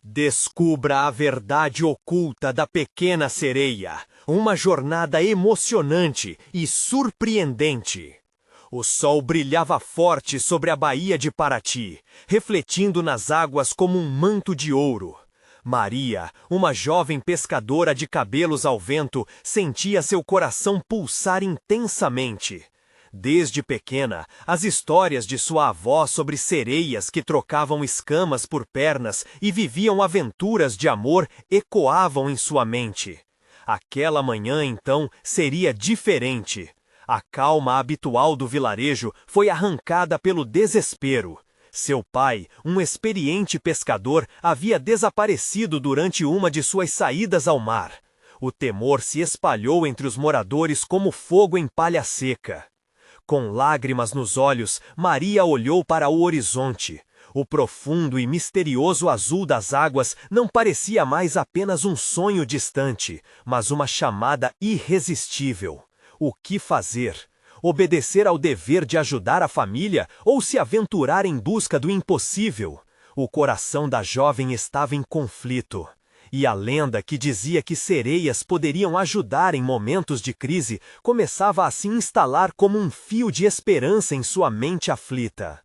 Descubra a verdade oculta da pequena sereia. Uma jornada emocionante e surpreendente. O sol brilhava forte sobre a baía de Paraty, refletindo nas águas como um manto de ouro. Maria, uma jovem pescadora de cabelos ao vento, sentia seu coração pulsar intensamente. Desde pequena, as histórias de sua avó sobre sereias que trocavam escamas por pernas e viviam aventuras de amor ecoavam em sua mente. Aquela manhã, então, seria diferente. A calma habitual do vilarejo foi arrancada pelo desespero. Seu pai, um experiente pescador, havia desaparecido durante uma de suas saídas ao mar. O temor se espalhou entre os moradores como fogo em palha seca. Com lágrimas nos olhos, Maria olhou para o horizonte. O profundo e misterioso azul das águas não parecia mais apenas um sonho distante, mas uma chamada irresistível. O que fazer? Obedecer ao dever de ajudar a família ou se aventurar em busca do impossível? O coração da jovem estava em conflito. E a lenda que dizia que sereias poderiam ajudar em momentos de crise começava a se instalar como um fio de esperança em sua mente aflita.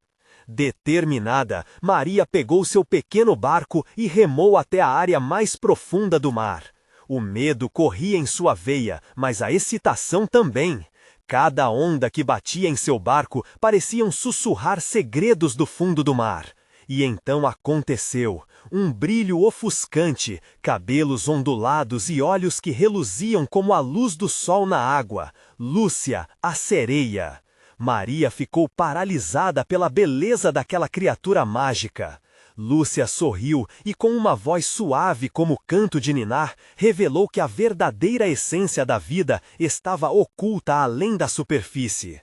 Determinada, Maria pegou seu pequeno barco e remou até a área mais profunda do mar. O medo corria em sua veia, mas a excitação também. Cada onda que batia em seu barco parecia sussurrar segredos do fundo do mar. E então aconteceu. Um brilho ofuscante, cabelos ondulados e olhos que reluziam como a luz do sol na água. Lúcia, a sereia. Maria ficou paralisada pela beleza daquela criatura mágica. Lúcia sorriu e, com uma voz suave como o canto de ninar, revelou que a verdadeira essência da vida estava oculta além da superfície.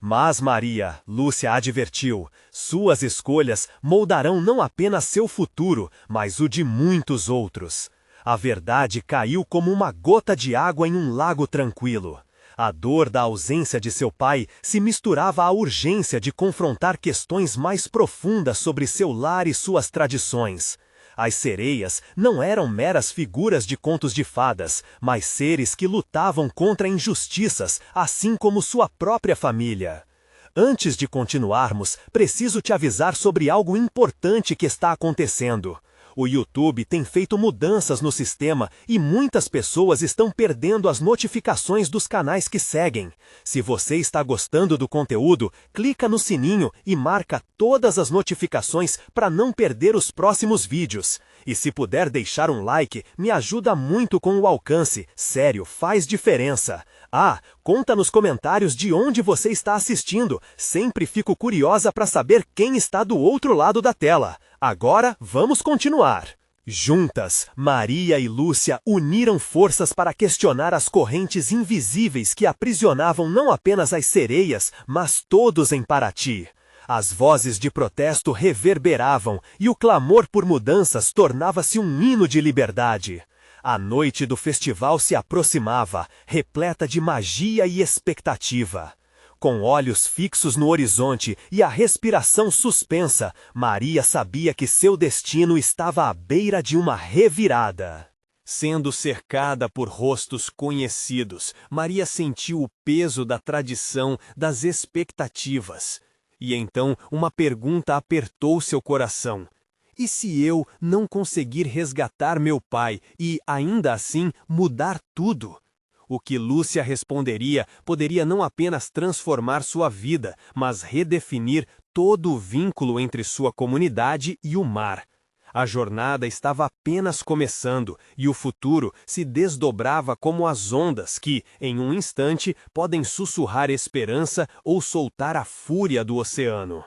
Mas Maria, Lúcia advertiu, suas escolhas moldarão não apenas seu futuro, mas o de muitos outros. A verdade caiu como uma gota de água em um lago tranquilo. A dor da ausência de seu pai se misturava à urgência de confrontar questões mais profundas sobre seu lar e suas tradições. As sereias não eram meras figuras de contos de fadas, mas seres que lutavam contra injustiças, assim como sua própria família. Antes de continuarmos, preciso te avisar sobre algo importante que está acontecendo. O YouTube tem feito mudanças no sistema e muitas pessoas estão perdendo as notificações dos canais que seguem. Se você está gostando do conteúdo, clica no sininho e marca todas as notificações para não perder os próximos vídeos. E se puder deixar um like, me ajuda muito com o alcance. Sério, faz diferença. Ah, conta nos comentários de onde você está assistindo. Sempre fico curiosa para saber quem está do outro lado da tela. Agora, vamos continuar. Juntas, Maria e Lúcia uniram forças para questionar as correntes invisíveis que aprisionavam não apenas as sereias, mas todos em Paraty. As vozes de protesto reverberavam e o clamor por mudanças tornava-se um hino de liberdade. A noite do festival se aproximava, repleta de magia e expectativa. Com olhos fixos no horizonte e a respiração suspensa, Maria sabia que seu destino estava à beira de uma revirada. Sendo cercada por rostos conhecidos, Maria sentiu o peso da tradição, das expectativas. E então uma pergunta apertou seu coração. E se eu não conseguir resgatar meu pai e, ainda assim, mudar tudo? O que Lúcia responderia poderia não apenas transformar sua vida, mas redefinir todo o vínculo entre sua comunidade e o mar. A jornada estava apenas começando e o futuro se desdobrava como as ondas que, em um instante, podem sussurrar esperança ou soltar a fúria do oceano.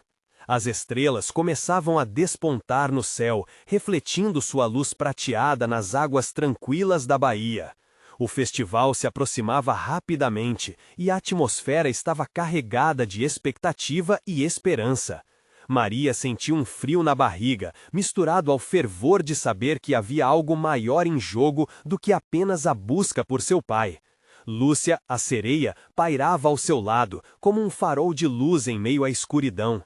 As estrelas começavam a despontar no céu, refletindo sua luz prateada nas águas tranquilas da baía. O festival se aproximava rapidamente e a atmosfera estava carregada de expectativa e esperança. Maria sentiu um frio na barriga, misturado ao fervor de saber que havia algo maior em jogo do que apenas a busca por seu pai. Lúcia, a sereia, pairava ao seu lado, como um farol de luz em meio à escuridão.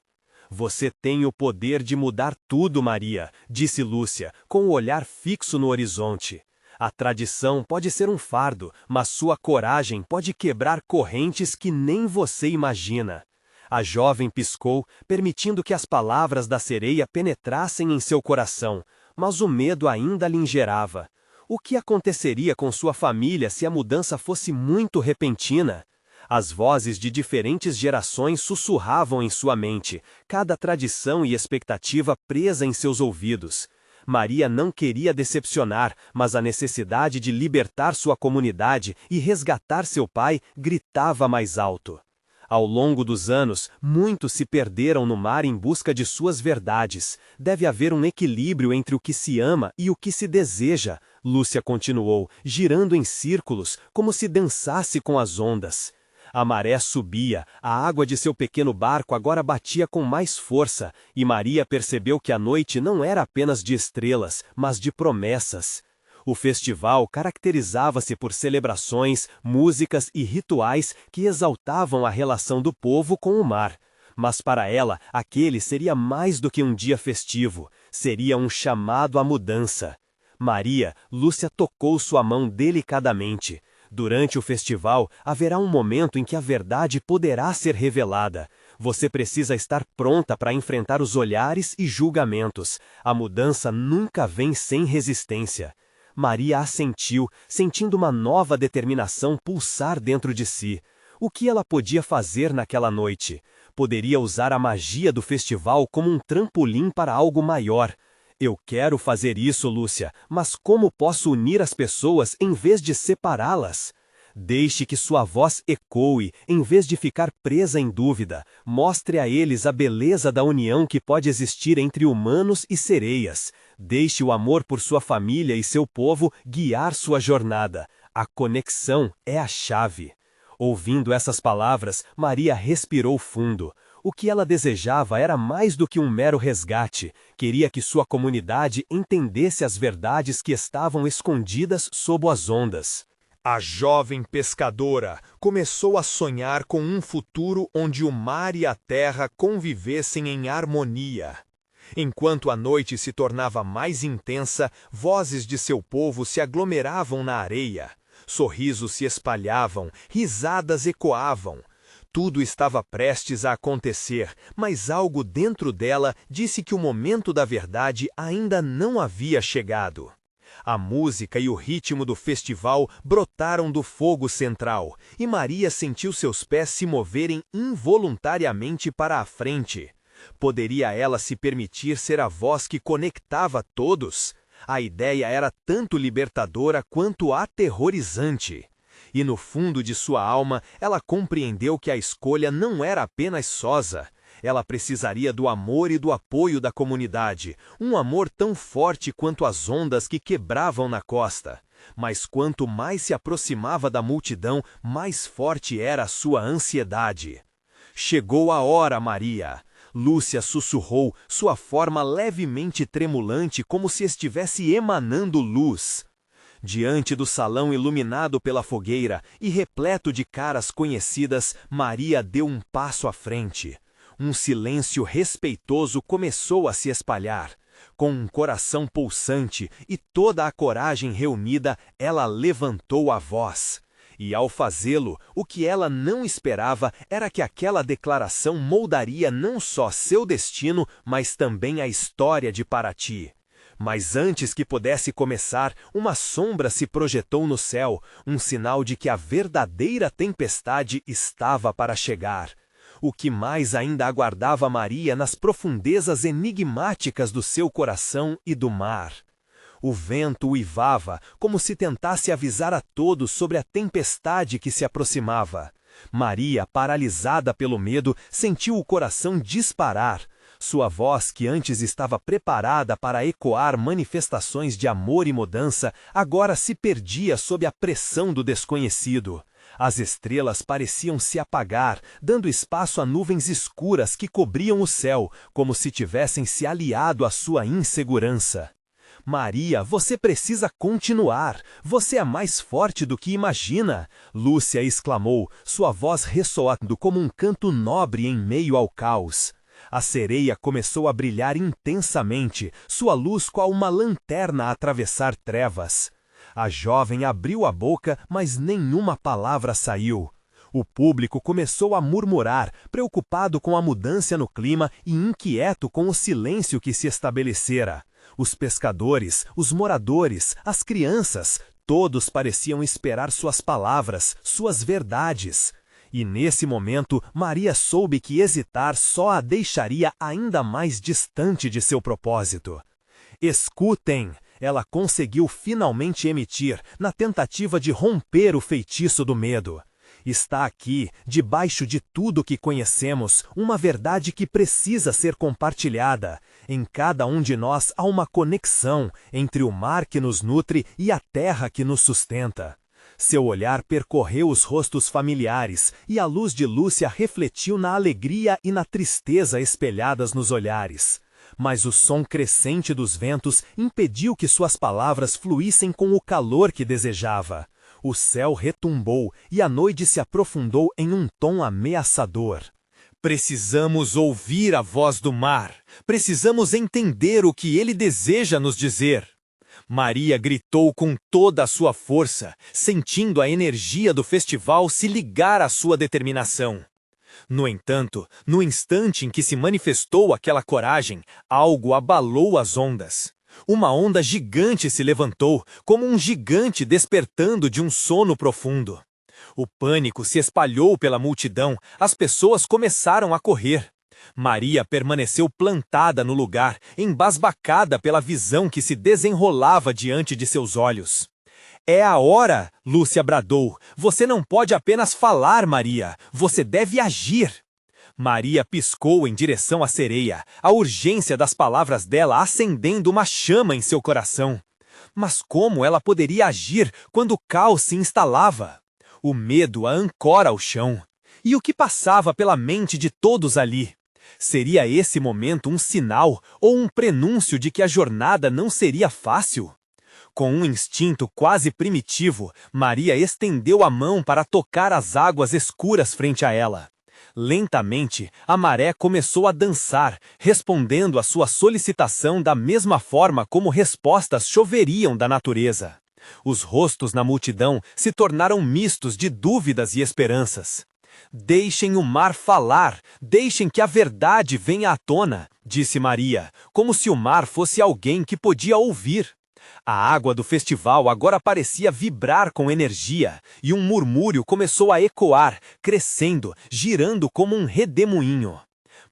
Você tem o poder de mudar tudo, Maria, disse Lúcia, com o olhar fixo no horizonte. A tradição pode ser um fardo, mas sua coragem pode quebrar correntes que nem você imagina. A jovem piscou, permitindo que as palavras da sereia penetrassem em seu coração, mas o medo ainda lhe ingerava. O que aconteceria com sua família se a mudança fosse muito repentina? As vozes de diferentes gerações sussurravam em sua mente, cada tradição e expectativa presa em seus ouvidos. Maria não queria decepcionar, mas a necessidade de libertar sua comunidade e resgatar seu pai gritava mais alto. Ao longo dos anos, muitos se perderam no mar em busca de suas verdades. Deve haver um equilíbrio entre o que se ama e o que se deseja, Lúcia continuou, girando em círculos, como se dançasse com as ondas. A maré subia, a água de seu pequeno barco agora batia com mais força, e Maria percebeu que a noite não era apenas de estrelas, mas de promessas. O festival caracterizava-se por celebrações, músicas e rituais que exaltavam a relação do povo com o mar. Mas para ela, aquele seria mais do que um dia festivo, seria um chamado à mudança. Lúcia tocou sua mão delicadamente. Durante o festival, haverá um momento em que a verdade poderá ser revelada. Você precisa estar pronta para enfrentar os olhares e julgamentos. A mudança nunca vem sem resistência. Maria assentiu, sentindo uma nova determinação pulsar dentro de si. O que ela podia fazer naquela noite? Poderia usar a magia do festival como um trampolim para algo maior. Eu quero fazer isso, Lúcia, mas como posso unir as pessoas em vez de separá-las? Deixe que sua voz ecoe, em vez de ficar presa em dúvida. Mostre a eles a beleza da união que pode existir entre humanos e sereias. Deixe o amor por sua família e seu povo guiar sua jornada. A conexão é a chave. Ouvindo essas palavras, Maria respirou fundo. O que ela desejava era mais do que um mero resgate. Queria que sua comunidade entendesse as verdades que estavam escondidas sob as ondas. A jovem pescadora começou a sonhar com um futuro onde o mar e a terra convivessem em harmonia. Enquanto a noite se tornava mais intensa, vozes de seu povo se aglomeravam na areia. Sorrisos se espalhavam, risadas ecoavam. Tudo estava prestes a acontecer, mas algo dentro dela disse que o momento da verdade ainda não havia chegado. A música e o ritmo do festival brotaram do fogo central, e Maria sentiu seus pés se moverem involuntariamente para a frente. Poderia ela se permitir ser a voz que conectava todos? A ideia era tanto libertadora quanto aterrorizante. E no fundo de sua alma, ela compreendeu que a escolha não era apenas sosa. Ela precisaria do amor e do apoio da comunidade, um amor tão forte quanto as ondas que quebravam na costa. Mas quanto mais se aproximava da multidão, mais forte era a sua ansiedade. Chegou a hora, Maria! Lúcia sussurrou, sua forma levemente tremulante como se estivesse emanando luz. Diante do salão iluminado pela fogueira e repleto de caras conhecidas, Maria deu um passo à frente. Um silêncio respeitoso começou a se espalhar. Com um coração pulsante e toda a coragem reunida, ela levantou a voz. E ao fazê-lo, o que ela não esperava era que aquela declaração moldaria não só seu destino, mas também a história de Paraty. Mas antes que pudesse começar, uma sombra se projetou no céu, um sinal de que a verdadeira tempestade estava para chegar. O que mais ainda aguardava Maria nas profundezas enigmáticas do seu coração e do mar. O vento uivava, como se tentasse avisar a todos sobre a tempestade que se aproximava. Maria, paralisada pelo medo, sentiu o coração disparar. Sua voz, que antes estava preparada para ecoar manifestações de amor e mudança, agora se perdia sob a pressão do desconhecido. As estrelas pareciam se apagar, dando espaço a nuvens escuras que cobriam o céu, como se tivessem se aliado à sua insegurança. Maria, você precisa continuar. Você é mais forte do que imagina. Lúcia exclamou, sua voz ressoando como um canto nobre em meio ao caos. A sereia começou a brilhar intensamente, sua luz qual uma lanterna a atravessar trevas. A jovem abriu a boca, mas nenhuma palavra saiu. O público começou a murmurar, preocupado com a mudança no clima e inquieto com o silêncio que se estabelecera. Os pescadores, os moradores, as crianças, todos pareciam esperar suas palavras, suas verdades. E nesse momento, Maria soube que hesitar só a deixaria ainda mais distante de seu propósito. Escutem! Ela conseguiu finalmente emitir, na tentativa de romper o feitiço do medo. Está aqui, debaixo de tudo que conhecemos, uma verdade que precisa ser compartilhada. Em cada um de nós há uma conexão entre o mar que nos nutre e a terra que nos sustenta. Seu olhar percorreu os rostos familiares e a luz de Lúcia refletiu na alegria e na tristeza espelhadas nos olhares. Mas o som crescente dos ventos impediu que suas palavras fluíssem com o calor que desejava. O céu retumbou e a noite se aprofundou em um tom ameaçador. Precisamos ouvir a voz do mar. Precisamos entender o que ele deseja nos dizer. Maria gritou com toda a sua força, sentindo a energia do festival se ligar à sua determinação. No entanto, no instante em que se manifestou aquela coragem, algo abalou as ondas. Uma onda gigante se levantou, como um gigante despertando de um sono profundo. O pânico se espalhou pela multidão, as pessoas começaram a correr. Maria permaneceu plantada no lugar, embasbacada pela visão que se desenrolava diante de seus olhos. É a hora, Lúcia bradou. Você não pode apenas falar, Maria. Você deve agir. Maria piscou em direção à sereia, a urgência das palavras dela acendendo uma chama em seu coração. Mas como ela poderia agir quando o caos se instalava? O medo a ancora ao chão. E o que passava pela mente de todos ali? Seria esse momento um sinal ou um prenúncio de que a jornada não seria fácil? Com um instinto quase primitivo, Maria estendeu a mão para tocar as águas escuras frente a ela. Lentamente, a maré começou a dançar, respondendo à sua solicitação da mesma forma como respostas choveriam da natureza. Os rostos na multidão se tornaram mistos de dúvidas e esperanças. Deixem o mar falar, deixem que a verdade venha à tona, disse Maria, como se o mar fosse alguém que podia ouvir. A água do festival agora parecia vibrar com energia, e um murmúrio começou a ecoar, crescendo, girando como um redemoinho.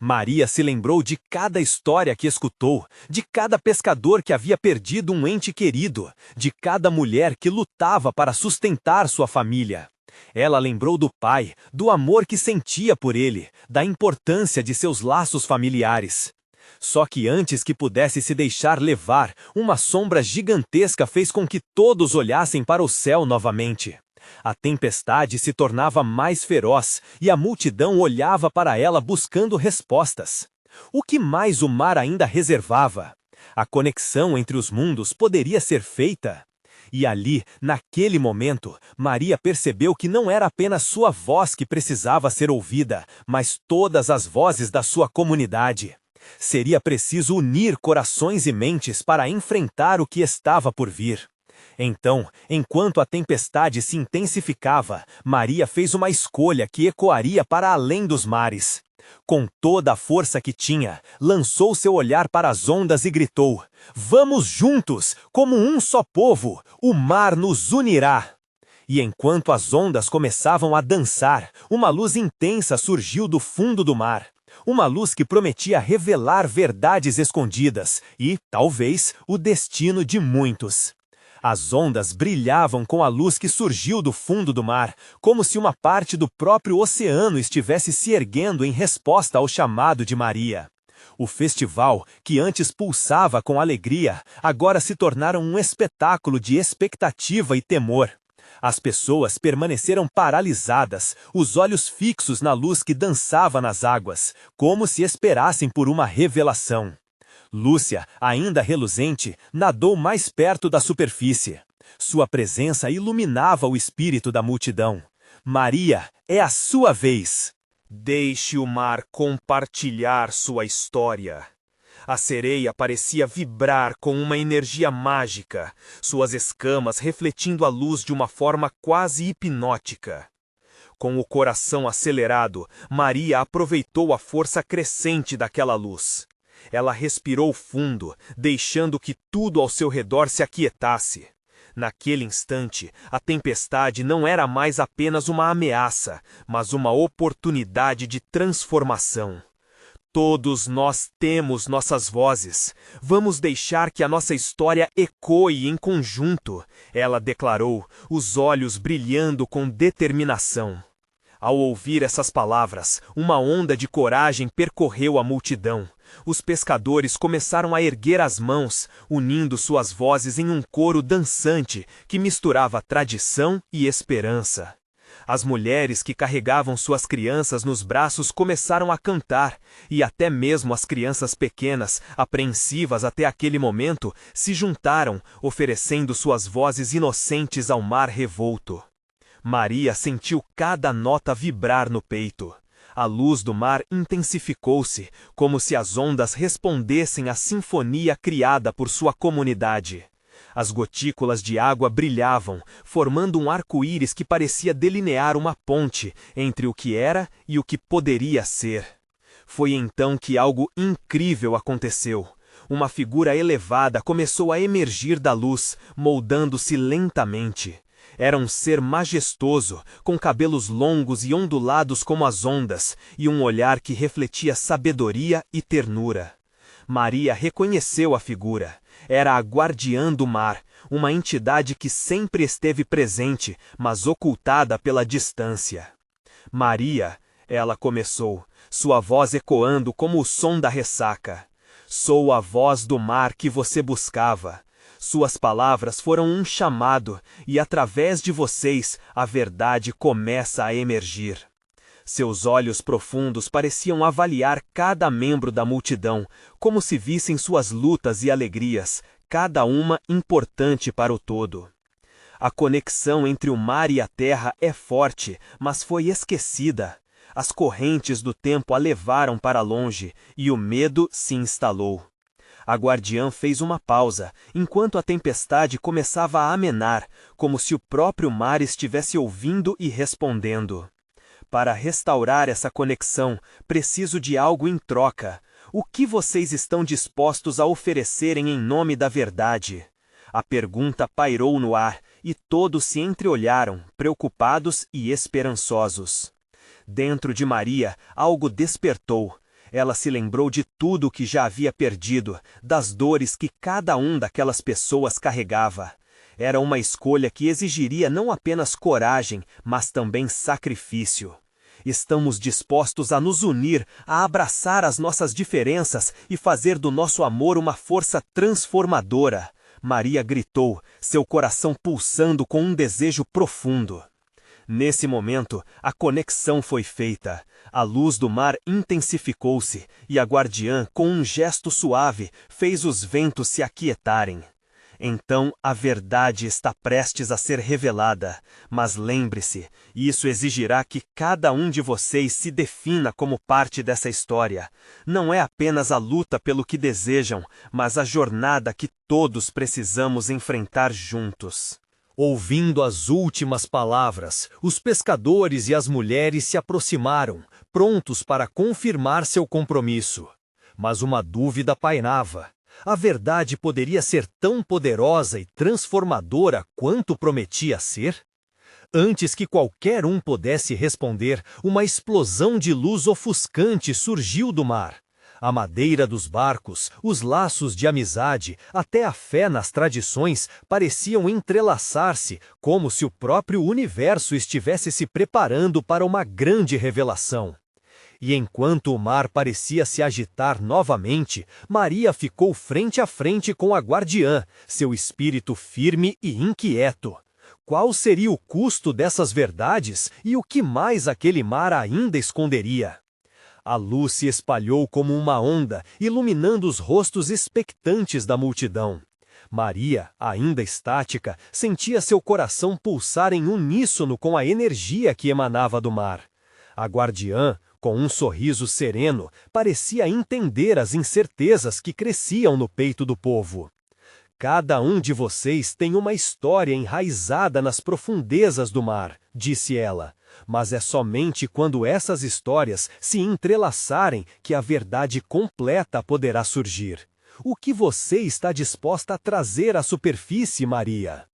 Maria se lembrou de cada história que escutou, de cada pescador que havia perdido um ente querido, de cada mulher que lutava para sustentar sua família. Ela lembrou do pai, do amor que sentia por ele, da importância de seus laços familiares. Só que antes que pudesse se deixar levar, uma sombra gigantesca fez com que todos olhassem para o céu novamente. A tempestade se tornava mais feroz e a multidão olhava para ela buscando respostas. O que mais o mar ainda reservava? A conexão entre os mundos poderia ser feita? E ali, naquele momento, Maria percebeu que não era apenas sua voz que precisava ser ouvida, mas todas as vozes da sua comunidade. Seria preciso unir corações e mentes para enfrentar o que estava por vir. Então, enquanto a tempestade se intensificava, Maria fez uma escolha que ecoaria para além dos mares. Com toda a força que tinha, lançou seu olhar para as ondas e gritou: "Vamos juntos, como um só povo, o mar nos unirá!" E enquanto as ondas começavam a dançar, uma luz intensa surgiu do fundo do mar. Uma luz que prometia revelar verdades escondidas e, talvez, o destino de muitos. As ondas brilhavam com a luz que surgiu do fundo do mar, como se uma parte do próprio oceano estivesse se erguendo em resposta ao chamado de Maria. O festival, que antes pulsava com alegria, agora se tornara um espetáculo de expectativa e temor. As pessoas permaneceram paralisadas, os olhos fixos na luz que dançava nas águas, como se esperassem por uma revelação. Lúcia, ainda reluzente, nadou mais perto da superfície. Sua presença iluminava o espírito da multidão. "Maria, é a sua vez!" Deixe o mar compartilhar sua história. A sereia parecia vibrar com uma energia mágica, suas escamas refletindo a luz de uma forma quase hipnótica. Com o coração acelerado, Maria aproveitou a força crescente daquela luz. Ela respirou fundo, deixando que tudo ao seu redor se aquietasse. Naquele instante, a tempestade não era mais apenas uma ameaça, mas uma oportunidade de transformação. Todos nós temos nossas vozes. Vamos deixar que a nossa história ecoe em conjunto, ela declarou, os olhos brilhando com determinação. Ao ouvir essas palavras, uma onda de coragem percorreu a multidão. Os pescadores começaram a erguer as mãos, unindo suas vozes em um coro dançante que misturava tradição e esperança. As mulheres que carregavam suas crianças nos braços começaram a cantar, e até mesmo as crianças pequenas, apreensivas até aquele momento, se juntaram, oferecendo suas vozes inocentes ao mar revolto. Maria sentiu cada nota vibrar no peito. A luz do mar intensificou-se, como se as ondas respondessem à sinfonia criada por sua comunidade. As gotículas de água brilhavam, formando um arco-íris que parecia delinear uma ponte entre o que era e o que poderia ser. Foi então que algo incrível aconteceu. Uma figura elevada começou a emergir da luz, moldando-se lentamente. Era um ser majestoso, com cabelos longos e ondulados como as ondas, e um olhar que refletia sabedoria e ternura. Maria reconheceu a figura. Era a guardiã do mar, uma entidade que sempre esteve presente, mas ocultada pela distância. Maria, ela começou, sua voz ecoando como o som da ressaca. Sou a voz do mar que você buscava. Suas palavras foram um chamado, e através de vocês a verdade começa a emergir. Seus olhos profundos pareciam avaliar cada membro da multidão, como se vissem suas lutas e alegrias, cada uma importante para o todo. A conexão entre o mar e a terra é forte, mas foi esquecida. As correntes do tempo a levaram para longe, e o medo se instalou. A guardiã fez uma pausa, enquanto a tempestade começava a amenar, como se o próprio mar estivesse ouvindo e respondendo. Para restaurar essa conexão, preciso de algo em troca. O que vocês estão dispostos a oferecerem em nome da verdade? A pergunta pairou no ar, e todos se entreolharam, preocupados e esperançosos. Dentro de Maria, algo despertou. Ela se lembrou de tudo o que já havia perdido, das dores que cada um daquelas pessoas carregava. Era uma escolha que exigiria não apenas coragem, mas também sacrifício. Estamos dispostos a nos unir, a abraçar as nossas diferenças e fazer do nosso amor uma força transformadora. Maria gritou, seu coração pulsando com um desejo profundo. Nesse momento, a conexão foi feita. A luz do mar intensificou-se, e a guardiã, com um gesto suave, fez os ventos se aquietarem. Então a verdade está prestes a ser revelada, mas lembre-se, isso exigirá que cada um de vocês se defina como parte dessa história. Não é apenas a luta pelo que desejam, mas a jornada que todos precisamos enfrentar juntos. Ouvindo as últimas palavras, os pescadores e as mulheres se aproximaram, prontos para confirmar seu compromisso. Mas uma dúvida pairava. A verdade poderia ser tão poderosa e transformadora quanto prometia ser? Antes que qualquer um pudesse responder, uma explosão de luz ofuscante surgiu do mar. A madeira dos barcos, os laços de amizade, até a fé nas tradições pareciam entrelaçar-se, como se o próprio universo estivesse se preparando para uma grande revelação. E enquanto o mar parecia se agitar novamente, Maria ficou frente a frente com a guardiã, seu espírito firme e inquieto. Qual seria o custo dessas verdades e o que mais aquele mar ainda esconderia? A luz se espalhou como uma onda, iluminando os rostos expectantes da multidão. Maria, ainda estática, sentia seu coração pulsar em uníssono com a energia que emanava do mar. A guardiã, Com um sorriso sereno, parecia entender as incertezas que cresciam no peito do povo. Cada um de vocês tem uma história enraizada nas profundezas do mar, disse ela, mas é somente quando essas histórias se entrelaçarem que a verdade completa poderá surgir. O que você está disposta a trazer à superfície, Maria?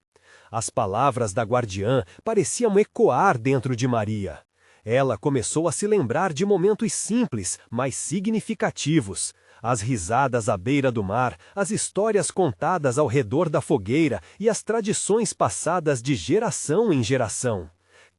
As palavras da guardiã pareciam ecoar dentro de Maria. Ela começou a se lembrar de momentos simples, mas significativos. As risadas à beira do mar, as histórias contadas ao redor da fogueira e as tradições passadas de geração em geração.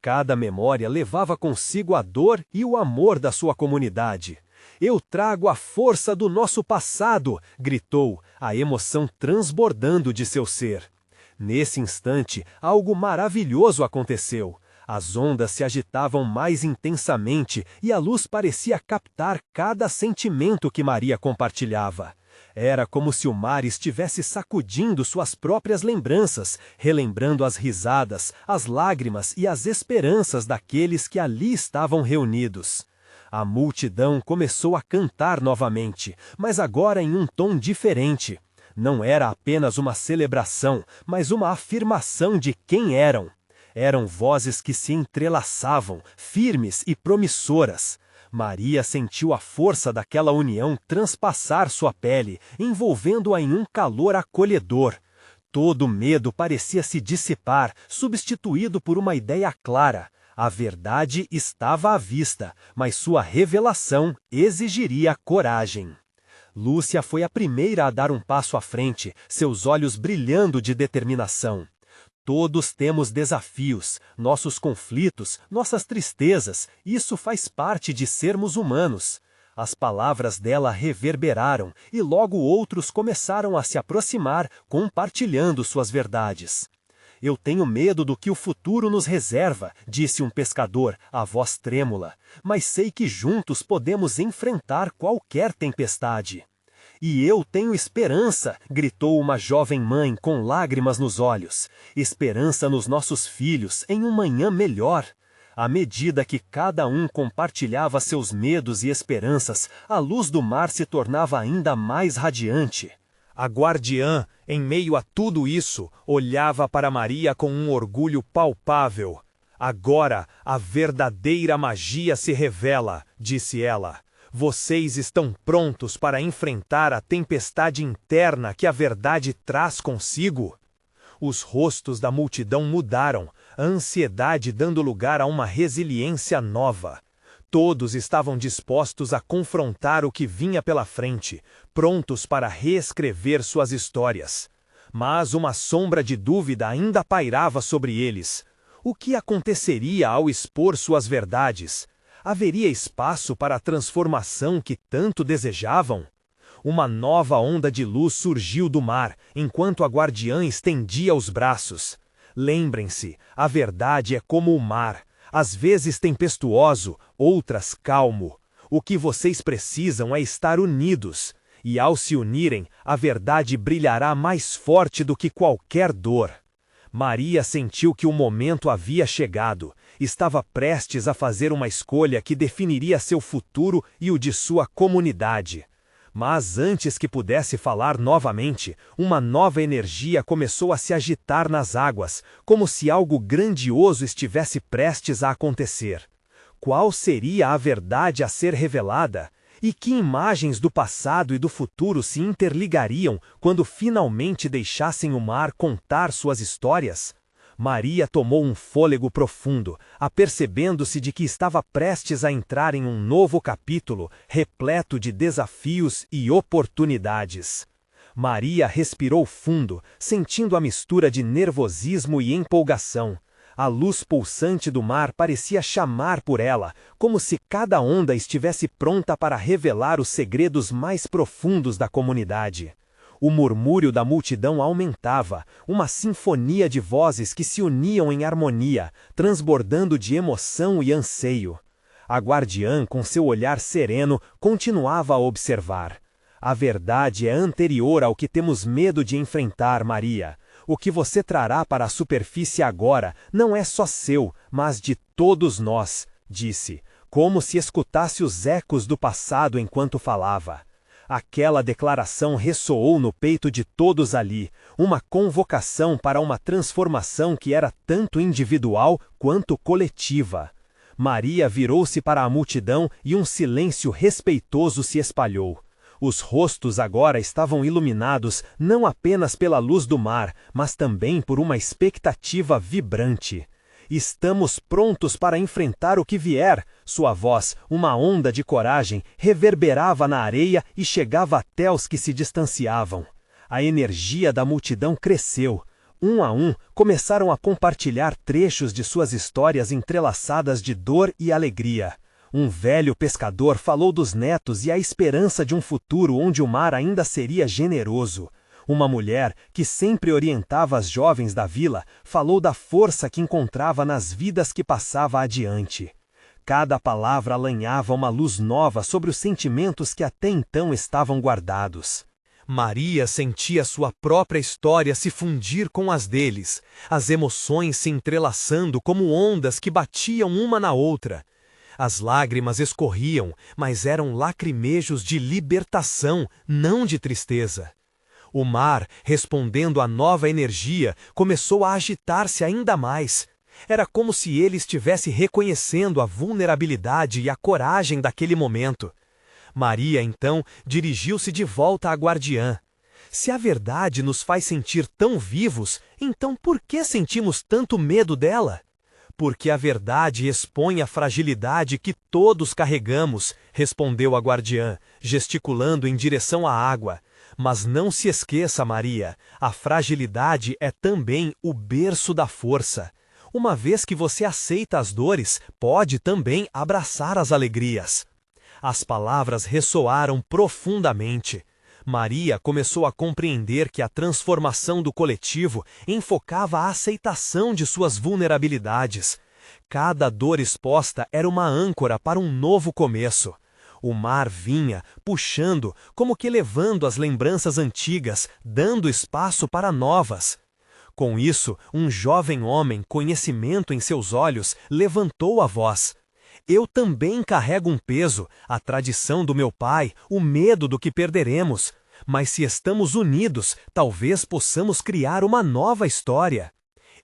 Cada memória levava consigo a dor e o amor da sua comunidade. Eu trago a força do nosso passado, gritou, a emoção transbordando de seu ser. Nesse instante, algo maravilhoso aconteceu. As ondas se agitavam mais intensamente e a luz parecia captar cada sentimento que Maria compartilhava. Era como se o mar estivesse sacudindo suas próprias lembranças, relembrando as risadas, as lágrimas e as esperanças daqueles que ali estavam reunidos. A multidão começou a cantar novamente, mas agora em um tom diferente. Não era apenas uma celebração, mas uma afirmação de quem eram. Eram vozes que se entrelaçavam, firmes e promissoras. Maria sentiu a força daquela união transpassar sua pele, envolvendo-a em um calor acolhedor. Todo medo parecia se dissipar, substituído por uma ideia clara. A verdade estava à vista, mas sua revelação exigiria coragem. Lúcia foi a primeira a dar um passo à frente, seus olhos brilhando de determinação. Todos temos desafios, nossos conflitos, nossas tristezas, isso faz parte de sermos humanos. As palavras dela reverberaram e logo outros começaram a se aproximar, compartilhando suas verdades. Eu tenho medo do que o futuro nos reserva, disse um pescador, a voz trêmula, mas sei que juntos podemos enfrentar qualquer tempestade. E eu tenho esperança, gritou uma jovem mãe com lágrimas nos olhos. Esperança nos nossos filhos, em um manhã melhor. À medida que cada um compartilhava seus medos e esperanças, a luz do mar se tornava ainda mais radiante. A guardiã, em meio a tudo isso, olhava para Maria com um orgulho palpável. Agora, a verdadeira magia se revela, disse ela. Vocês estão prontos para enfrentar a tempestade interna que a verdade traz consigo? Os rostos da multidão mudaram, a ansiedade dando lugar a uma resiliência nova. Todos estavam dispostos a confrontar o que vinha pela frente, prontos para reescrever suas histórias. Mas uma sombra de dúvida ainda pairava sobre eles. O que aconteceria ao expor suas verdades? Haveria espaço para a transformação que tanto desejavam? Uma nova onda de luz surgiu do mar, enquanto a guardiã estendia os braços. Lembrem-se, a verdade é como o mar, às vezes tempestuoso, outras calmo. O que vocês precisam é estar unidos, e ao se unirem, a verdade brilhará mais forte do que qualquer dor. Maria sentiu que o momento havia chegado. Estava prestes a fazer uma escolha que definiria seu futuro e o de sua comunidade. Mas antes que pudesse falar novamente, uma nova energia começou a se agitar nas águas, como se algo grandioso estivesse prestes a acontecer. Qual seria a verdade a ser revelada? E que imagens do passado e do futuro se interligariam quando finalmente deixassem o mar contar suas histórias? Maria tomou um fôlego profundo, apercebendo-se de que estava prestes a entrar em um novo capítulo, repleto de desafios e oportunidades. Maria respirou fundo, sentindo a mistura de nervosismo e empolgação. A luz pulsante do mar parecia chamar por ela, como se cada onda estivesse pronta para revelar os segredos mais profundos da comunidade. O murmúrio da multidão aumentava, uma sinfonia de vozes que se uniam em harmonia, transbordando de emoção e anseio. A guardiã, com seu olhar sereno, continuava a observar. A verdade é anterior ao que temos medo de enfrentar, Maria. O que você trará para a superfície agora não é só seu, mas de todos nós, disse. como se escutasse os ecos do passado enquanto falava. Aquela declaração ressoou no peito de todos ali, uma convocação para uma transformação que era tanto individual quanto coletiva. Maria virou-se para a multidão e um silêncio respeitoso se espalhou. Os rostos agora estavam iluminados não apenas pela luz do mar, mas também por uma expectativa vibrante. Estamos prontos para enfrentar o que vier. Sua voz, uma onda de coragem, reverberava na areia e chegava até os que se distanciavam. A energia da multidão cresceu. Um a um, começaram a compartilhar trechos de suas histórias entrelaçadas de dor e alegria. Um velho pescador falou dos netos e a esperança de um futuro onde o mar ainda seria generoso. Uma mulher, que sempre orientava as jovens da vila, falou da força que encontrava nas vidas que passava adiante. Cada palavra lanhava uma luz nova sobre os sentimentos que até então estavam guardados. Maria sentia sua própria história se fundir com as deles, as emoções se entrelaçando como ondas que batiam uma na outra. As lágrimas escorriam, mas eram lacrimejos de libertação, não de tristeza. O mar, respondendo à nova energia, começou a agitar-se ainda mais. Era como se ele estivesse reconhecendo a vulnerabilidade e a coragem daquele momento. Maria, então, dirigiu-se de volta à guardiã. Se a verdade nos faz sentir tão vivos, então por que sentimos tanto medo dela? Porque a verdade expõe a fragilidade que todos carregamos, respondeu a guardiã, gesticulando em direção à água. Mas não se esqueça, Maria, a fragilidade é também o berço da força. Uma vez que você aceita as dores, pode também abraçar as alegrias. As palavras ressoaram profundamente. Maria começou a compreender que a transformação do coletivo enfocava a aceitação de suas vulnerabilidades. Cada dor exposta era uma âncora para um novo começo. O mar vinha, puxando, como que levando as lembranças antigas, dando espaço para novas. Com isso, um jovem homem, conhecimento em seus olhos, levantou a voz. Eu também carrego um peso, a tradição do meu pai, o medo do que perderemos. Mas se estamos unidos, talvez possamos criar uma nova história.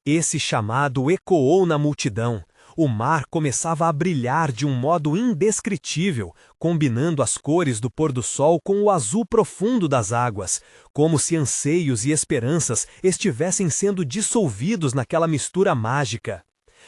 Esse chamado ecoou na multidão. O mar começava a brilhar de um modo indescritível, combinando as cores do pôr-do-sol com o azul profundo das águas, como se anseios e esperanças estivessem sendo dissolvidos naquela mistura mágica.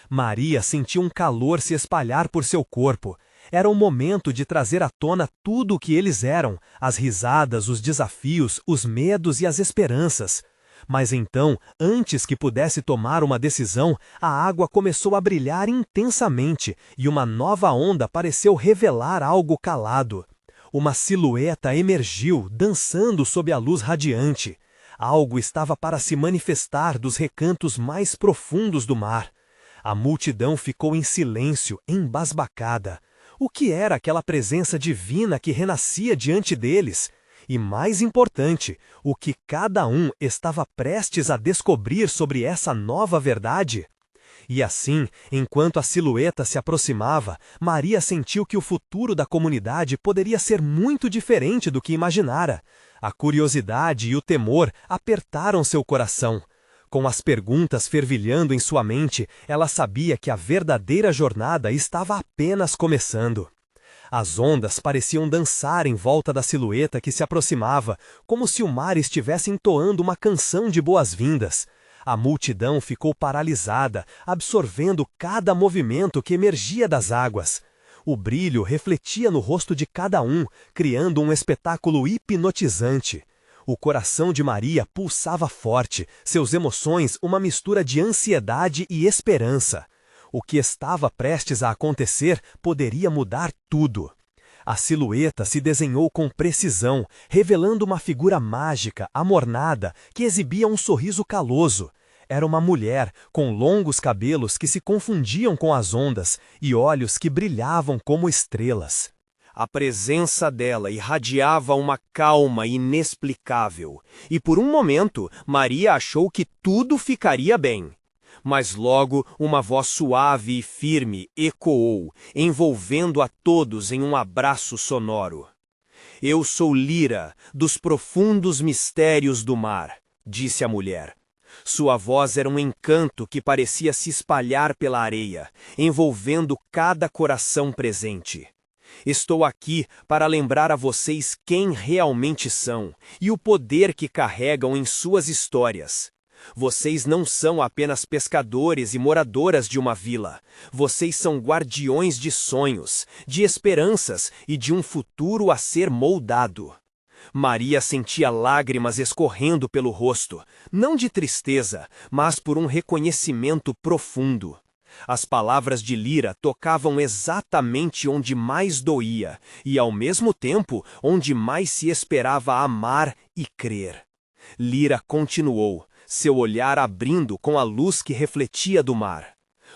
Maria sentiu um calor se espalhar por seu corpo. Era o momento de trazer à tona tudo o que eles eram, as risadas, os desafios, os medos e as esperanças. Mas então, antes que pudesse tomar uma decisão, a água começou a brilhar intensamente e uma nova onda pareceu revelar algo calado. Uma silhueta emergiu, dançando sob a luz radiante. Algo estava para se manifestar dos recantos mais profundos do mar. A multidão ficou em silêncio, embasbacada. O que era aquela presença divina que renascia diante deles? E mais importante, o que cada um estava prestes a descobrir sobre essa nova verdade? E assim, enquanto a silhueta se aproximava, Maria sentiu que o futuro da comunidade poderia ser muito diferente do que imaginara. A curiosidade e o temor apertaram seu coração. Com as perguntas fervilhando em sua mente, ela sabia que a verdadeira jornada estava apenas começando. As ondas pareciam dançar em volta da silhueta que se aproximava, como se o mar estivesse entoando uma canção de boas-vindas. A multidão ficou paralisada, absorvendo cada movimento que emergia das águas. O brilho refletia no rosto de cada um, criando um espetáculo hipnotizante. O coração de Maria pulsava forte, seus emoções uma mistura de ansiedade e esperança. O que estava prestes a acontecer poderia mudar tudo. A silhueta se desenhou com precisão, revelando uma figura mágica, amornada, que exibia um sorriso caloso. Era uma mulher, com longos cabelos que se confundiam com as ondas e olhos que brilhavam como estrelas. A presença dela irradiava uma calma inexplicável, e por um momento Maria achou que tudo ficaria bem. Mas logo uma voz suave e firme ecoou, envolvendo a todos em um abraço sonoro. Eu sou Lyra, dos profundos mistérios do mar, disse a mulher. Sua voz era um encanto que parecia se espalhar pela areia, envolvendo cada coração presente. Estou aqui para lembrar a vocês quem realmente são e o poder que carregam em suas histórias. Vocês não são apenas pescadores e moradoras de uma vila. Vocês são guardiões de sonhos, de esperanças e de um futuro a ser moldado. Maria sentia lágrimas escorrendo pelo rosto, não de tristeza, mas por um reconhecimento profundo. As palavras de Lyra tocavam exatamente onde mais doía e, ao mesmo tempo, onde mais se esperava amar e crer. Lyra continuou, seu olhar abrindo com a luz que refletia do mar.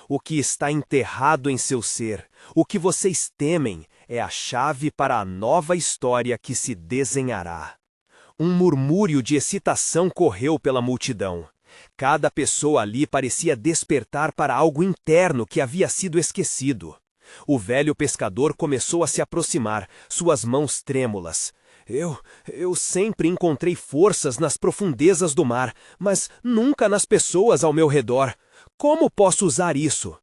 O que está enterrado em seu ser, o que vocês temem, é a chave para a nova história que se desenhará. Um murmúrio de excitação correu pela multidão. Cada pessoa ali parecia despertar para algo interno que havia sido esquecido. O velho pescador começou a se aproximar, suas mãos trêmulas. Eu sempre encontrei forças nas profundezas do mar, mas nunca nas pessoas ao meu redor. Como posso usar isso?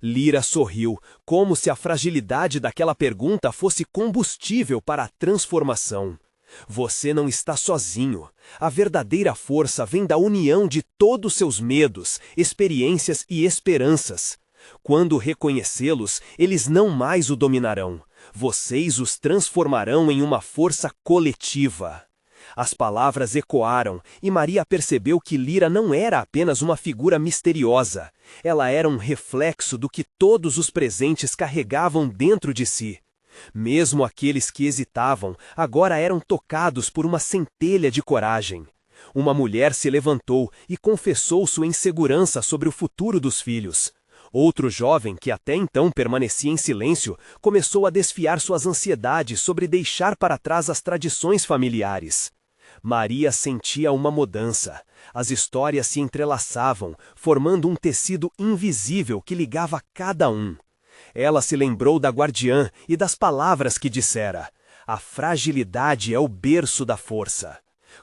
Lyra sorriu, como se a fragilidade daquela pergunta fosse combustível para a transformação. Você não está sozinho. A verdadeira força vem da união de todos seus medos, experiências e esperanças. Quando reconhecê-los, eles não mais o dominarão. Vocês os transformarão em uma força coletiva. As palavras ecoaram, e Maria percebeu que Lyra não era apenas uma figura misteriosa. Ela era um reflexo do que todos os presentes carregavam dentro de si. Mesmo aqueles que hesitavam, agora eram tocados por uma centelha de coragem. Uma mulher se levantou e confessou sua insegurança sobre o futuro dos filhos. Outro jovem, que até então permanecia em silêncio, começou a desfiar suas ansiedades sobre deixar para trás as tradições familiares. Maria sentia uma mudança. As histórias se entrelaçavam, formando um tecido invisível que ligava cada um. Ela se lembrou da guardiã e das palavras que dissera. A fragilidade é o berço da força.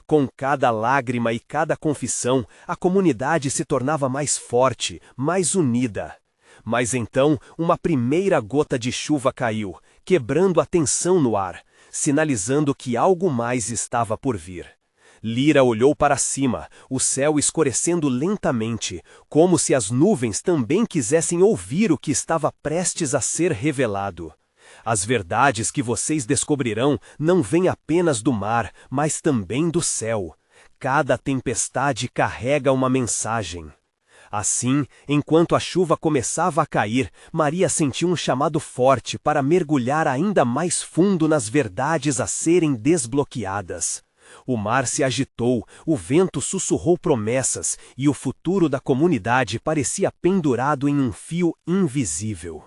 Com cada lágrima e cada confissão, a comunidade se tornava mais forte, mais unida. Mas então, uma primeira gota de chuva caiu, quebrando a tensão no ar, sinalizando que algo mais estava por vir. Lyra olhou para cima, o céu escurecendo lentamente, como se as nuvens também quisessem ouvir o que estava prestes a ser revelado. As verdades que vocês descobrirão não vêm apenas do mar, mas também do céu. Cada tempestade carrega uma mensagem. Assim, enquanto a chuva começava a cair, Maria sentiu um chamado forte para mergulhar ainda mais fundo nas verdades a serem desbloqueadas. O mar se agitou, o vento sussurrou promessas e o futuro da comunidade parecia pendurado em um fio invisível.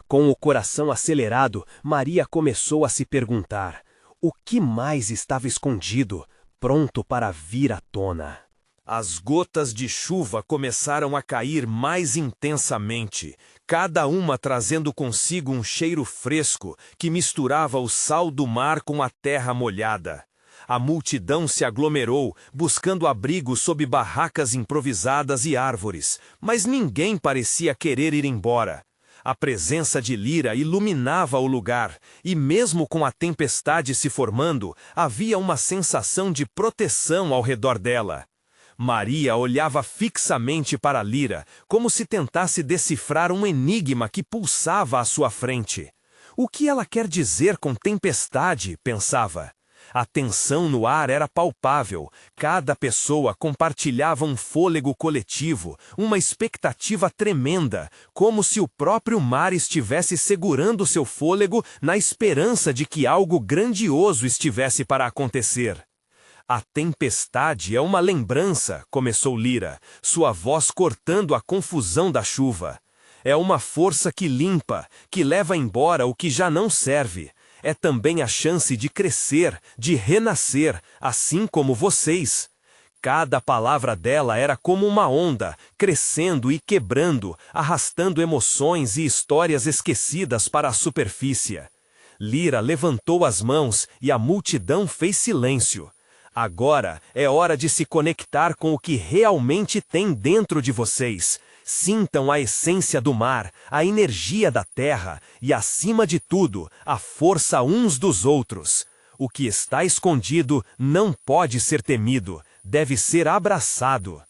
Com o coração acelerado, Maria começou a se perguntar: o que mais estava escondido, pronto para vir à tona? As gotas de chuva começaram a cair mais intensamente, cada uma trazendo consigo um cheiro fresco que misturava o sal do mar com a terra molhada. A multidão se aglomerou, buscando abrigo sob barracas improvisadas e árvores, mas ninguém parecia querer ir embora. A presença de Lyra iluminava o lugar, e mesmo com a tempestade se formando, havia uma sensação de proteção ao redor dela. Maria olhava fixamente para Lyra, como se tentasse decifrar um enigma que pulsava à sua frente. O que ela quer dizer com tempestade? Pensava. A tensão no ar era palpável, cada pessoa compartilhava um fôlego coletivo, uma expectativa tremenda, como se o próprio mar estivesse segurando seu fôlego na esperança de que algo grandioso estivesse para acontecer. A tempestade é uma lembrança, começou Lyra, sua voz cortando a confusão da chuva. É uma força que limpa, que leva embora o que já não serve. É também a chance de crescer, de renascer, assim como vocês. Cada palavra dela era como uma onda, crescendo e quebrando, arrastando emoções e histórias esquecidas para a superfície. Lyra levantou as mãos e a multidão fez silêncio. Agora é hora de se conectar com o que realmente tem dentro de vocês. Sintam a essência do mar, a energia da terra e, acima de tudo, a força uns dos outros. O que está escondido não pode ser temido, deve ser abraçado.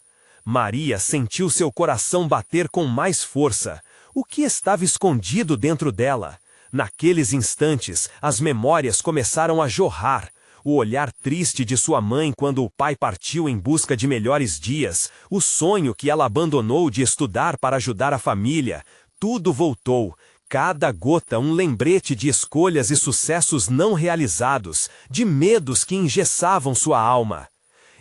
Maria sentiu seu coração bater com mais força. O que estava escondido dentro dela? Naqueles instantes, as memórias começaram a jorrar. O olhar triste de sua mãe quando o pai partiu em busca de melhores dias, o sonho que ela abandonou de estudar para ajudar a família, tudo voltou. Cada gota um lembrete de escolhas e sucessos não realizados, de medos que engessavam sua alma.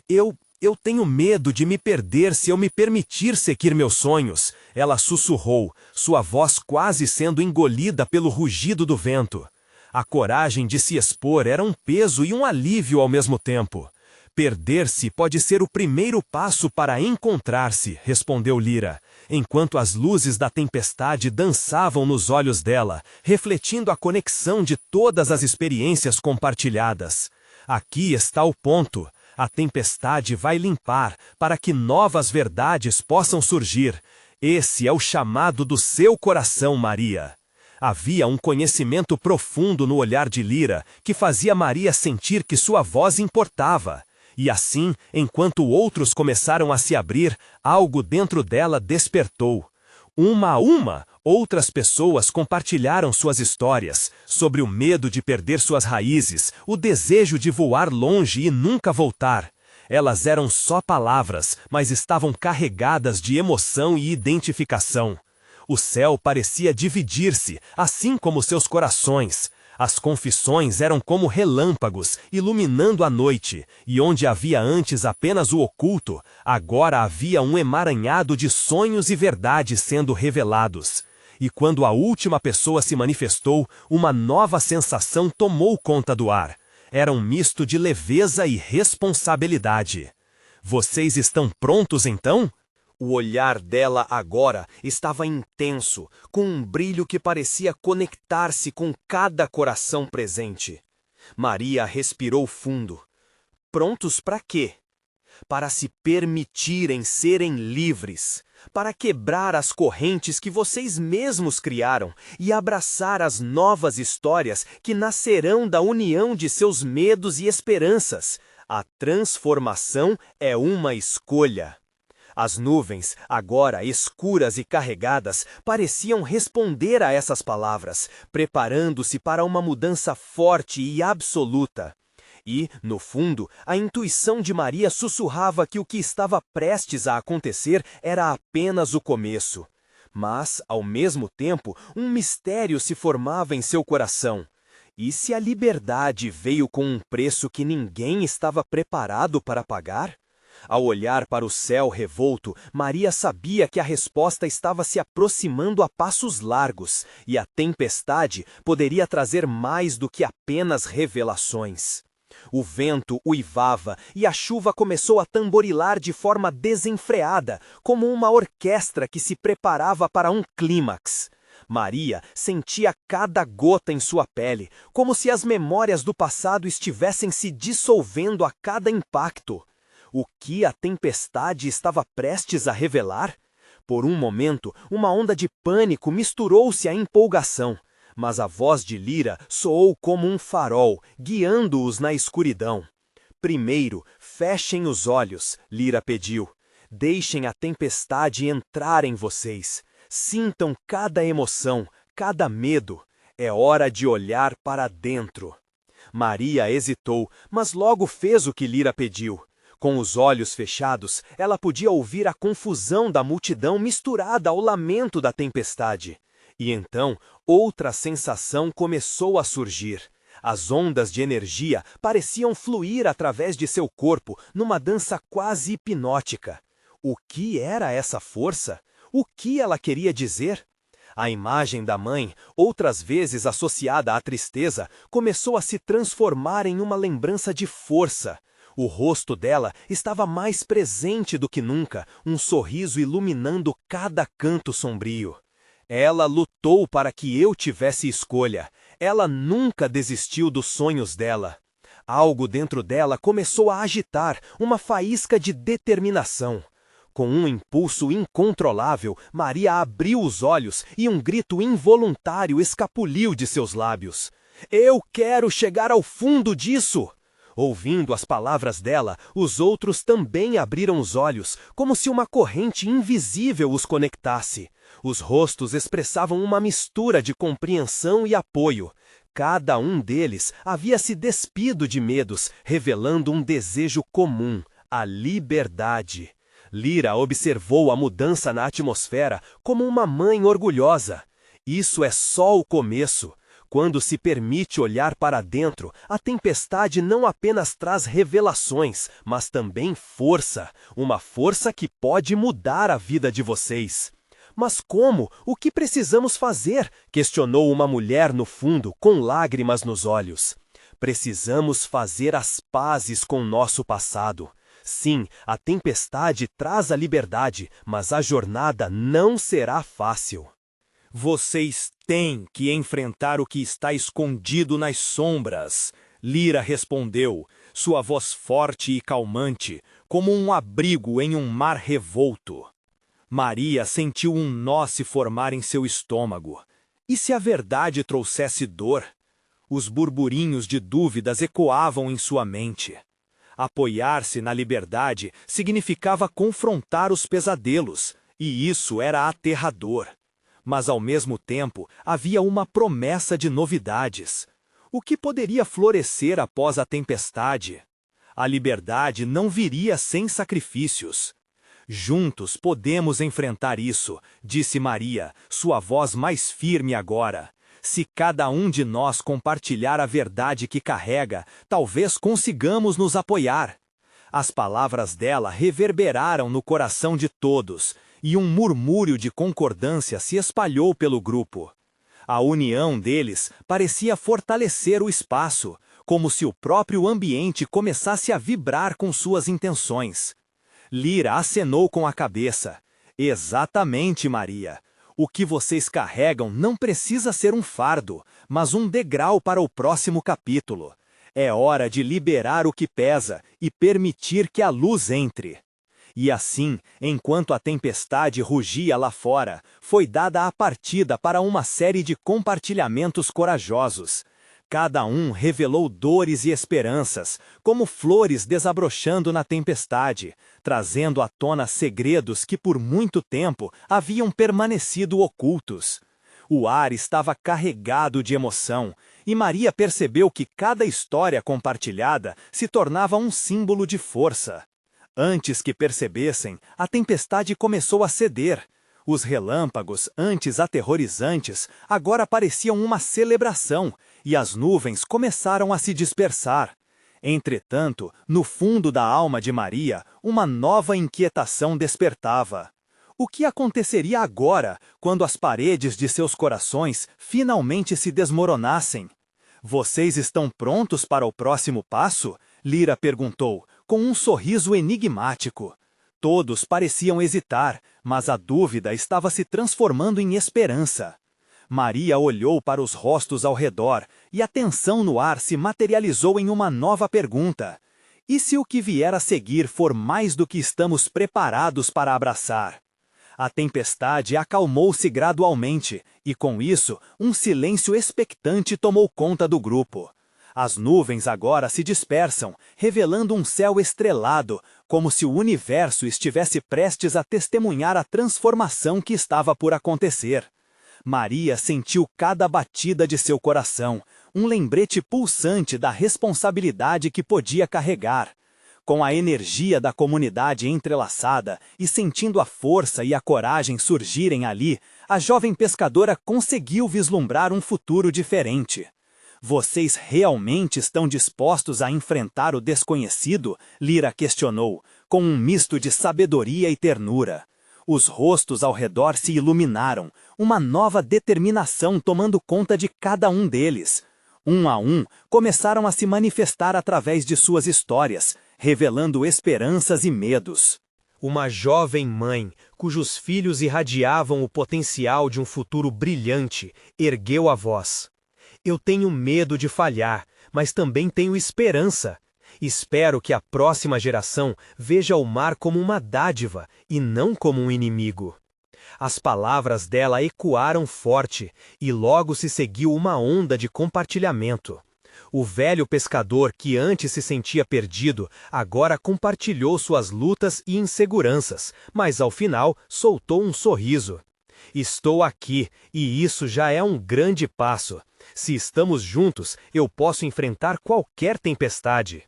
Eu tenho medo de me perder se eu me permitir seguir meus sonhos, ela sussurrou, sua voz quase sendo engolida pelo rugido do vento. A coragem de se expor era um peso e um alívio ao mesmo tempo. Perder-se pode ser o primeiro passo para encontrar-se, respondeu Lyra, enquanto as luzes da tempestade dançavam nos olhos dela, refletindo a conexão de todas as experiências compartilhadas. Aqui está o ponto. A tempestade vai limpar para que novas verdades possam surgir. Esse é o chamado do seu coração, Maria. Havia um conhecimento profundo no olhar de Lyra que fazia Maria sentir que sua voz importava. E assim, enquanto outros começaram a se abrir, algo dentro dela despertou. Uma a uma, outras pessoas compartilharam suas histórias sobre o medo de perder suas raízes, o desejo de voar longe e nunca voltar. Elas eram só palavras, mas estavam carregadas de emoção e identificação. O céu parecia dividir-se, assim como seus corações. As confissões eram como relâmpagos, iluminando a noite, e onde havia antes apenas o oculto, agora havia um emaranhado de sonhos e verdades sendo revelados. E quando a última pessoa se manifestou, uma nova sensação tomou conta do ar. Era um misto de leveza e responsabilidade. Vocês estão prontos então? O olhar dela agora estava intenso, com um brilho que parecia conectar-se com cada coração presente. Maria respirou fundo. Prontos para quê? Para se permitirem serem livres, para quebrar as correntes que vocês mesmos criaram e abraçar as novas histórias que nascerão da união de seus medos e esperanças. A transformação é uma escolha. As nuvens, agora escuras e carregadas, pareciam responder a essas palavras, preparando-se para uma mudança forte e absoluta. E, no fundo, a intuição de Maria sussurrava que o que estava prestes a acontecer era apenas o começo. Mas, ao mesmo tempo, um mistério se formava em seu coração. E se a liberdade veio com um preço que ninguém estava preparado para pagar? Ao olhar para o céu revolto, Maria sabia que a resposta estava se aproximando a passos largos, e a tempestade poderia trazer mais do que apenas revelações. O vento uivava e a chuva começou a tamborilar de forma desenfreada, como uma orquestra que se preparava para um clímax. Maria sentia cada gota em sua pele, como se as memórias do passado estivessem se dissolvendo a cada impacto. O que a tempestade estava prestes a revelar? Por um momento, uma onda de pânico misturou-se à empolgação, mas a voz de Lyra soou como um farol, guiando-os na escuridão. Primeiro, fechem os olhos, Lyra pediu. Deixem a tempestade entrar em vocês. Sintam cada emoção, cada medo. É hora de olhar para dentro. Maria hesitou, mas logo fez o que Lyra pediu. Com os olhos fechados, ela podia ouvir a confusão da multidão misturada ao lamento da tempestade. E então, outra sensação começou a surgir. As ondas de energia pareciam fluir através de seu corpo, numa dança quase hipnótica. O que era essa força? O que ela queria dizer? A imagem da mãe, outras vezes associada à tristeza, começou a se transformar em uma lembrança de força. O rosto dela estava mais presente do que nunca, um sorriso iluminando cada canto sombrio. Ela lutou para que eu tivesse escolha. Ela nunca desistiu dos sonhos dela. Algo dentro dela começou a agitar, uma faísca de determinação. Com um impulso incontrolável, Maria abriu os olhos e um grito involuntário escapuliu de seus lábios. Eu quero chegar ao fundo disso! Ouvindo as palavras dela, os outros também abriram os olhos, como se uma corrente invisível os conectasse. Os rostos expressavam uma mistura de compreensão e apoio. Cada um deles havia se despido de medos, revelando um desejo comum, a liberdade. Lyra observou a mudança na atmosfera como uma mãe orgulhosa. Isso é só o começo. Quando se permite olhar para dentro, a tempestade não apenas traz revelações, mas também força. Uma força que pode mudar a vida de vocês. Mas como? O que precisamos fazer? Questionou uma mulher no fundo, com lágrimas nos olhos. Precisamos fazer as pazes com nosso passado. Sim, a tempestade traz a liberdade, mas a jornada não será fácil. Vocês têm que enfrentar o que está escondido nas sombras, Lyra respondeu, sua voz forte e calmante, como um abrigo em um mar revolto. Maria sentiu um nó se formar em seu estômago. E se a verdade trouxesse dor? Os burburinhos de dúvidas ecoavam em sua mente. Apoiar-se na liberdade significava confrontar os pesadelos, e isso era aterrador. Mas ao mesmo tempo havia uma promessa de novidades. O que poderia florescer após a tempestade? A liberdade não viria sem sacrifícios. Juntos podemos enfrentar isso, disse Maria, sua voz mais firme agora. Se cada um de nós compartilhar a verdade que carrega, talvez consigamos nos apoiar. As palavras dela reverberaram no coração de todos, e um murmúrio de concordância se espalhou pelo grupo. A união deles parecia fortalecer o espaço, como se o próprio ambiente começasse a vibrar com suas intenções. Lyra acenou com a cabeça. Exatamente, Maria. O que vocês carregam não precisa ser um fardo, mas um degrau para o próximo capítulo. É hora de liberar o que pesa e permitir que a luz entre. E assim, enquanto a tempestade rugia lá fora, foi dada a partida para uma série de compartilhamentos corajosos. Cada um revelou dores e esperanças, como flores desabrochando na tempestade, trazendo à tona segredos que por muito tempo haviam permanecido ocultos. O ar estava carregado de emoção, e Maria percebeu que cada história compartilhada se tornava um símbolo de força. Antes que percebessem, a tempestade começou a ceder. Os relâmpagos, antes aterrorizantes, agora pareciam uma celebração, e as nuvens começaram a se dispersar. Entretanto, no fundo da alma de Maria, uma nova inquietação despertava. O que aconteceria agora, quando as paredes de seus corações finalmente se desmoronassem? Vocês estão prontos para o próximo passo? Lyra perguntou, com um sorriso enigmático. Todos pareciam hesitar, mas a dúvida estava se transformando em esperança. Maria olhou para os rostos ao redor, e a tensão no ar se materializou em uma nova pergunta. E se o que vier a seguir for mais do que estamos preparados para abraçar? A tempestade acalmou-se gradualmente, e com isso, um silêncio expectante tomou conta do grupo. As nuvens agora se dispersam, revelando um céu estrelado, como se o universo estivesse prestes a testemunhar a transformação que estava por acontecer. Maria sentiu cada batida de seu coração, um lembrete pulsante da responsabilidade que podia carregar. Com a energia da comunidade entrelaçada e sentindo a força e a coragem surgirem ali, a jovem pescadora conseguiu vislumbrar um futuro diferente. Vocês realmente estão dispostos a enfrentar o desconhecido? Lyra questionou, com um misto de sabedoria e ternura. Os rostos ao redor se iluminaram, uma nova determinação tomando conta de cada um deles. Um a um, começaram a se manifestar através de suas histórias, revelando esperanças e medos. Uma jovem mãe, cujos filhos irradiavam o potencial de um futuro brilhante, ergueu a voz. Eu tenho medo de falhar, mas também tenho esperança. Espero que a próxima geração veja o mar como uma dádiva e não como um inimigo. As palavras dela ecoaram forte, e logo se seguiu uma onda de compartilhamento. O velho pescador, que antes se sentia perdido, agora compartilhou suas lutas e inseguranças, mas ao final soltou um sorriso. Estou aqui, e isso já é um grande passo. Se estamos juntos, eu posso enfrentar qualquer tempestade.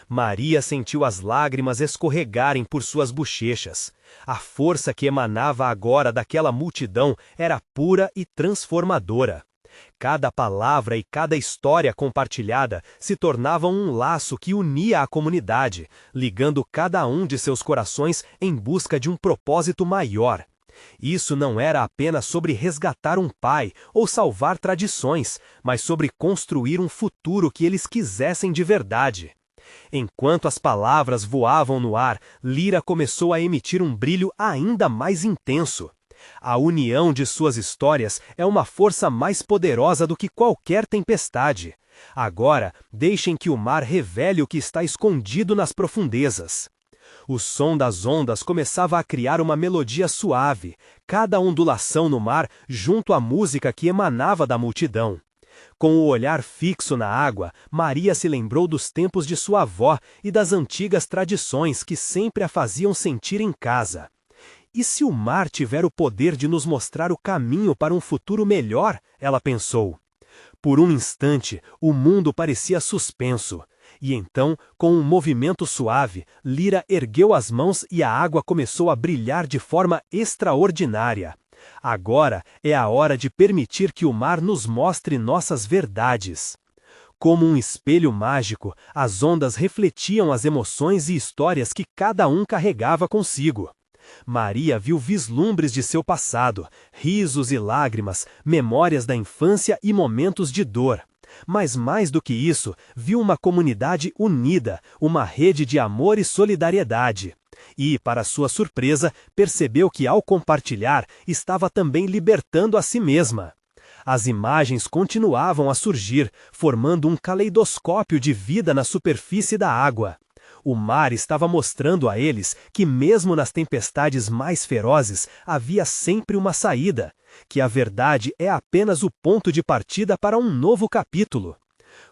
Maria sentiu as lágrimas escorregarem por suas bochechas. A força que emanava agora daquela multidão era pura e transformadora. Cada palavra e cada história compartilhada se tornavam um laço que unia a comunidade, ligando cada um de seus corações em busca de um propósito maior. Isso não era apenas sobre resgatar um pai ou salvar tradições, mas sobre construir um futuro que eles quisessem de verdade. Enquanto as palavras voavam no ar, Lyra começou a emitir um brilho ainda mais intenso. A união de suas histórias é uma força mais poderosa do que qualquer tempestade. Agora, deixem que o mar revele o que está escondido nas profundezas. O som das ondas começava a criar uma melodia suave, cada ondulação no mar junto à música que emanava da multidão. Com o olhar fixo na água, Maria se lembrou dos tempos de sua avó e das antigas tradições que sempre a faziam sentir em casa. E se o mar tiver o poder de nos mostrar o caminho para um futuro melhor? Ela pensou. Por um instante, o mundo parecia suspenso. E então, com um movimento suave, Lyra ergueu as mãos e a água começou a brilhar de forma extraordinária. Agora é a hora de permitir que o mar nos mostre nossas verdades. Como um espelho mágico, as ondas refletiam as emoções e histórias que cada um carregava consigo. Maria viu vislumbres de seu passado, risos e lágrimas, memórias da infância e momentos de dor. Mas mais do que isso, viu uma comunidade unida, uma rede de amor e solidariedade. E, para sua surpresa, percebeu que ao compartilhar, estava também libertando a si mesma. As imagens continuavam a surgir, formando um caleidoscópio de vida na superfície da água. O mar estava mostrando a eles que mesmo nas tempestades mais ferozes havia sempre uma saída, que a verdade é apenas o ponto de partida para um novo capítulo.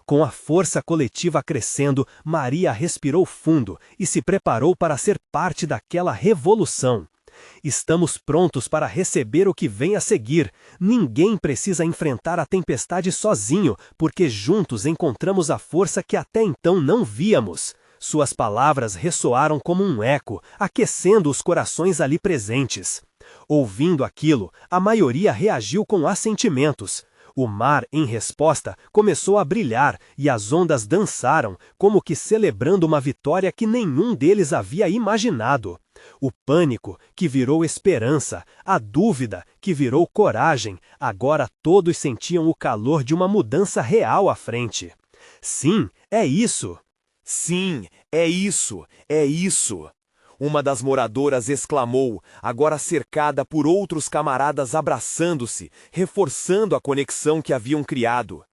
Com a força coletiva crescendo, Maria respirou fundo e se preparou para ser parte daquela revolução. Estamos prontos para receber o que vem a seguir. Ninguém precisa enfrentar a tempestade sozinho, porque juntos encontramos a força que até então não víamos. Suas palavras ressoaram como um eco, aquecendo os corações ali presentes. Ouvindo aquilo, a maioria reagiu com assentimentos. O mar, em resposta, começou a brilhar e as ondas dançaram, como que celebrando uma vitória que nenhum deles havia imaginado. O pânico, que virou esperança, a dúvida, que virou coragem, agora todos sentiam o calor de uma mudança real à frente. Sim, é isso! Sim, é isso, é isso! Uma das moradoras exclamou, agora cercada por outros camaradas abraçando-se, reforçando a conexão que haviam criado.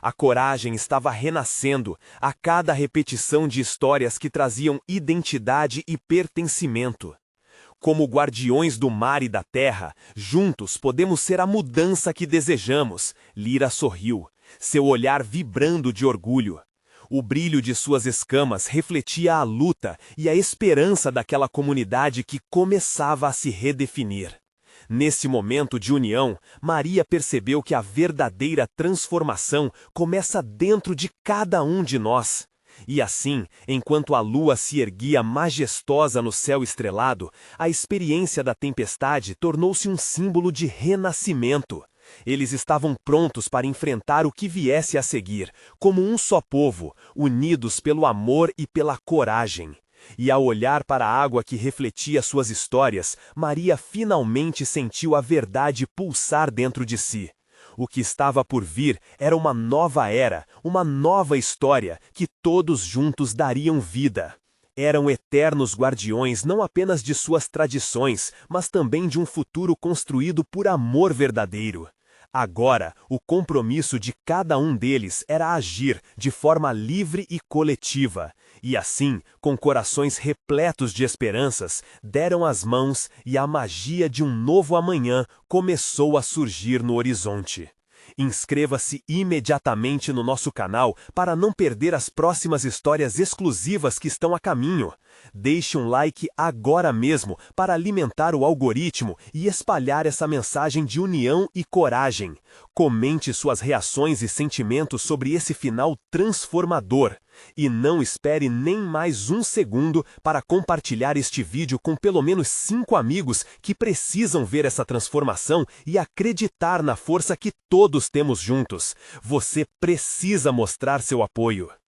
A coragem estava renascendo a cada repetição de histórias que traziam identidade e pertencimento. Como guardiões do mar e da terra, juntos podemos ser a mudança que desejamos. Lyra sorriu, seu olhar vibrando de orgulho. O brilho de suas escamas refletia a luta e a esperança daquela comunidade que começava a se redefinir. Nesse momento de união, Maria percebeu que a verdadeira transformação começa dentro de cada um de nós. E assim, enquanto a lua se erguia majestosa no céu estrelado, a experiência da tempestade tornou-se um símbolo de renascimento. Eles estavam prontos para enfrentar o que viesse a seguir, como um só povo, unidos pelo amor e pela coragem. E ao olhar para a água que refletia suas histórias, Maria finalmente sentiu a verdade pulsar dentro de si. O que estava por vir era uma nova era, uma nova história, que todos juntos dariam vida. Eram eternos guardiões não apenas de suas tradições, mas também de um futuro construído por amor verdadeiro. Agora, o compromisso de cada um deles era agir de forma livre e coletiva, e assim, com corações repletos de esperanças, deram as mãos e a magia de um novo amanhã começou a surgir no horizonte. Inscreva-se imediatamente no nosso canal para não perder as próximas histórias exclusivas que estão a caminho. Deixe um like agora mesmo para alimentar o algoritmo e espalhar essa mensagem de união e coragem. Comente suas reações e sentimentos sobre esse final transformador. E não espere nem mais um segundo para compartilhar este vídeo com pelo menos 5 amigos que precisam ver essa transformação e acreditar na força que todos temos juntos. Você precisa mostrar seu apoio.